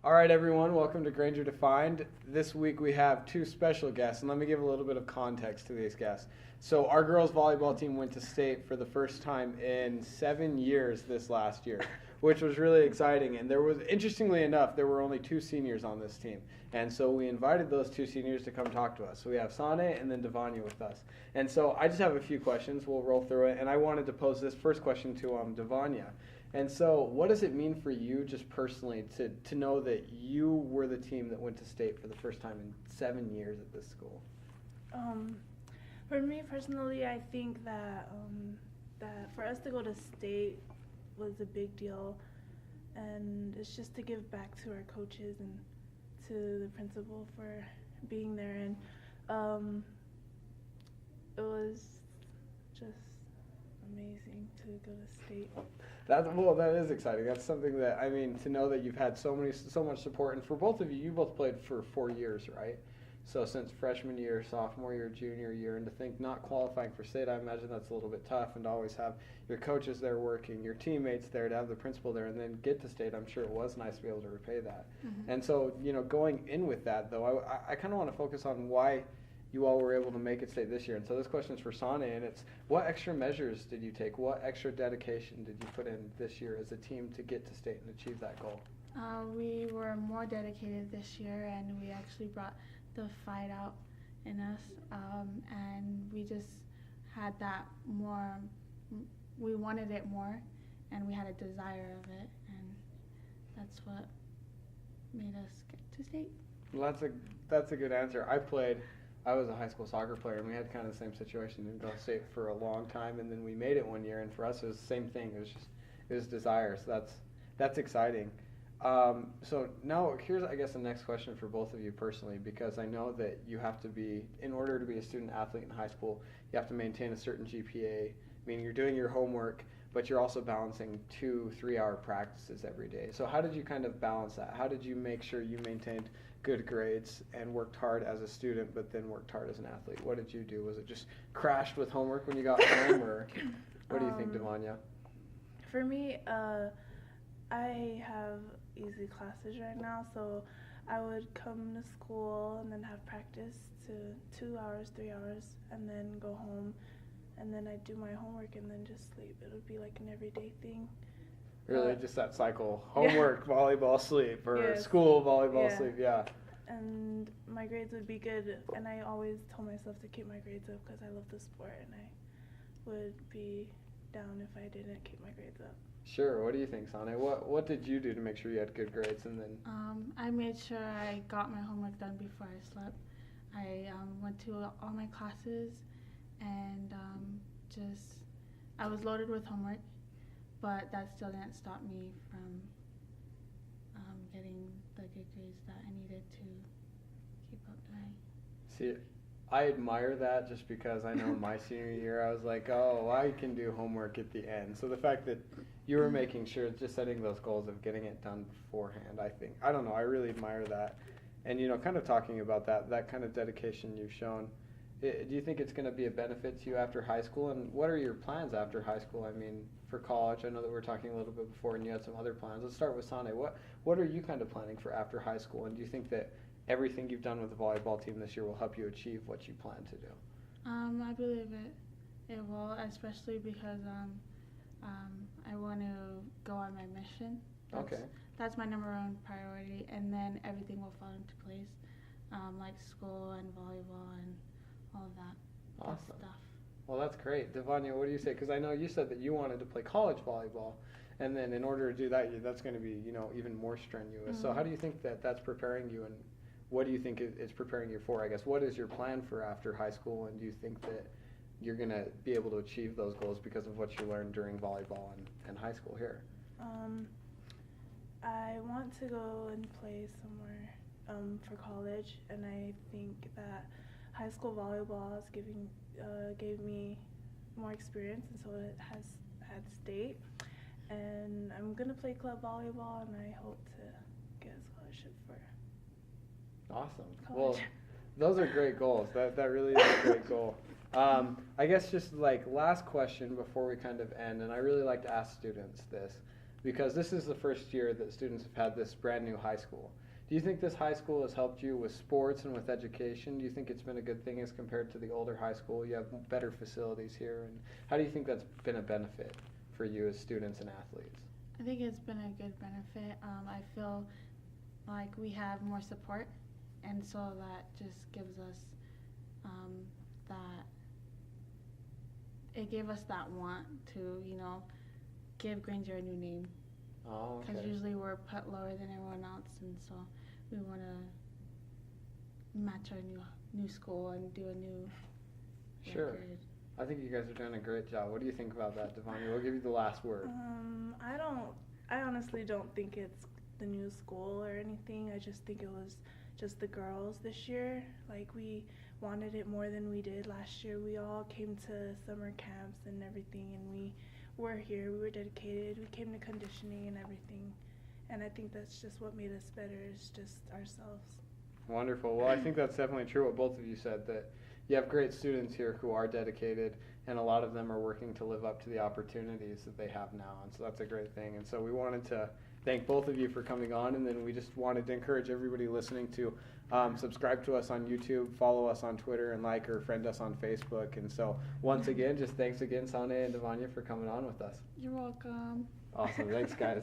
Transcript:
All right, everyone, welcome to Granger Defined. This week we have two special guests, and let me give a little bit of context to these guests. So our girls volleyball team went to state for the first time in 7 years this last year, which was really exciting. And there was, interestingly enough, there were only two seniors on this team. And so we invited those two seniors to come talk to us. So we have Saane and then Davania with us. And so I just have a few questions. We'll roll through it. And I wanted to pose this first question to Davania. And so what does it mean for you just personally to know that you were the team that went to state for the first time in 7 years at this school? For me personally, I think that that for us to go to state was a big deal, and it's just to give back to our coaches and to the principal for being there, and it was just amazing to go to state. That is exciting. That's something that, I mean, to know that you've had so much support, and for both of you, you both played for 4 years, right? So since freshman year, sophomore year, junior year, and to think not qualifying for state, I imagine that's a little bit tough, and to always have your coaches there working, your teammates there, to have the principal there, and then get to state, I'm sure it was nice to be able to repay that. Mm-hmm. And so, going in with that, though, I kind of want to focus on why you all were able to make it state this year. And so this question is for Saane, and it's, what extra measures did you take? What extra dedication did you put in this year as a team to get to state and achieve that goal? We were more dedicated this year, and we actually brought the fight out in us, and we just had that more, we wanted it more, and we had a desire of it, and that's what made us get to state. Well, that's a good answer. I was a high school soccer player, and we had kind of the same situation. Didn't go to state for a long time, and then we made it one year, and for us it was the same thing. It was desire. So that's exciting. So now here's, I guess, the next question for both of you personally, because I know that you have to be, in order to be a student athlete in high school, you have to maintain a certain GPA. I mean, you're doing your homework, but you're also balancing 2-3 hour practices every day. So how did you kind of balance that? How did you make sure you maintained good grades and worked hard as a student, but then worked hard as an athlete? What did you do? Was it just crashed with homework when you got home, or what do you think, Davania? For me, I have easy classes right now, so I would come to school and then have practice to 2 hours, 3 hours, and then go home, and then I'd do my homework and then just sleep. It would be like an everyday thing. Really, just that cycle: homework, volleyball, sleep, or school, volleyball, sleep. Yeah. And my grades would be good, and I always told myself to keep my grades up because I love the sport, and I would be down if I didn't keep my grades up. Sure. What do you think, Saane? What did you do to make sure you had good grades? And then I made sure I got my homework done before I slept. I went to all my classes, and I was loaded with homework, but that still didn't stop me from getting the good grades that I needed to keep up doing. See, I admire that just because I know my senior year I was like, oh, I can do homework at the end. So the fact that you were making sure, just setting those goals of getting it done beforehand, I don't know, I really admire that. And, kind of talking about that kind of dedication you've shown, do you think it's going to be a benefit to you after high school? And what are your plans after high school? I mean, for college, I know that we were talking a little bit before and you had some other plans. Let's start with Saane. What are you kind of planning for after high school? And do you think that everything you've done with the volleyball team this year will help you achieve what you plan to do? I believe it will, especially because I want to go on my mission. That's my number one priority, and then everything will fall into place, like school and volleyball and all of that awesome stuff. Well, that's great. Davania, what do you say? Because I know you said that you wanted to play college volleyball, and then in order to do that, that's going to be, even more strenuous. Mm-hmm. So how do you think that that's preparing you, and what do you think it's preparing you for? I guess, what is your plan for after high school, and do you think that you're going to be able to achieve those goals because of what you learned during volleyball and high school here? I want to go and play somewhere for college, and I think that high school volleyball gave me more experience, and so it has had state. And I'm going to play club volleyball, and I hope to get a scholarship for awesome. college. Well, those are great goals. That really is a great goal. I guess just like last question before we kind of end, and I really like to ask students this. because this is the first year that students have had this brand new high school. Do you think this high school has helped you with sports and with education? Do you think it's been a good thing as compared to the older high school? You have better facilities here, and how do you think that's been a benefit for you as students and athletes? I think it's been a good benefit. I feel like we have more support, and so that just gives us that. It gave us that want to, give Granger a new name. Oh, okay. Because usually we're put lower than everyone else, and so we want to match our new school and do a new Sure. record. I think you guys are doing a great job. What do you think about that, Davania? We'll give you the last word. I honestly don't think it's the new school or anything. I just think it was just the girls this year. Like, we wanted it more than we did last year. We all came to summer camps and everything, and we were here. We were dedicated. We came to conditioning and everything. And I think that's just what made us better, is just ourselves. Wonderful. Well, I think that's definitely true what both of you said, that you have great students here who are dedicated, and a lot of them are working to live up to the opportunities that they have now, and so that's a great thing. And so we wanted to thank both of you for coming on, and then we just wanted to encourage everybody listening to subscribe to us on YouTube, follow us on Twitter, and like or friend us on Facebook. And so once again, just thanks again, Saane and Davania, for coming on with us. You're welcome. Awesome. Thanks, guys.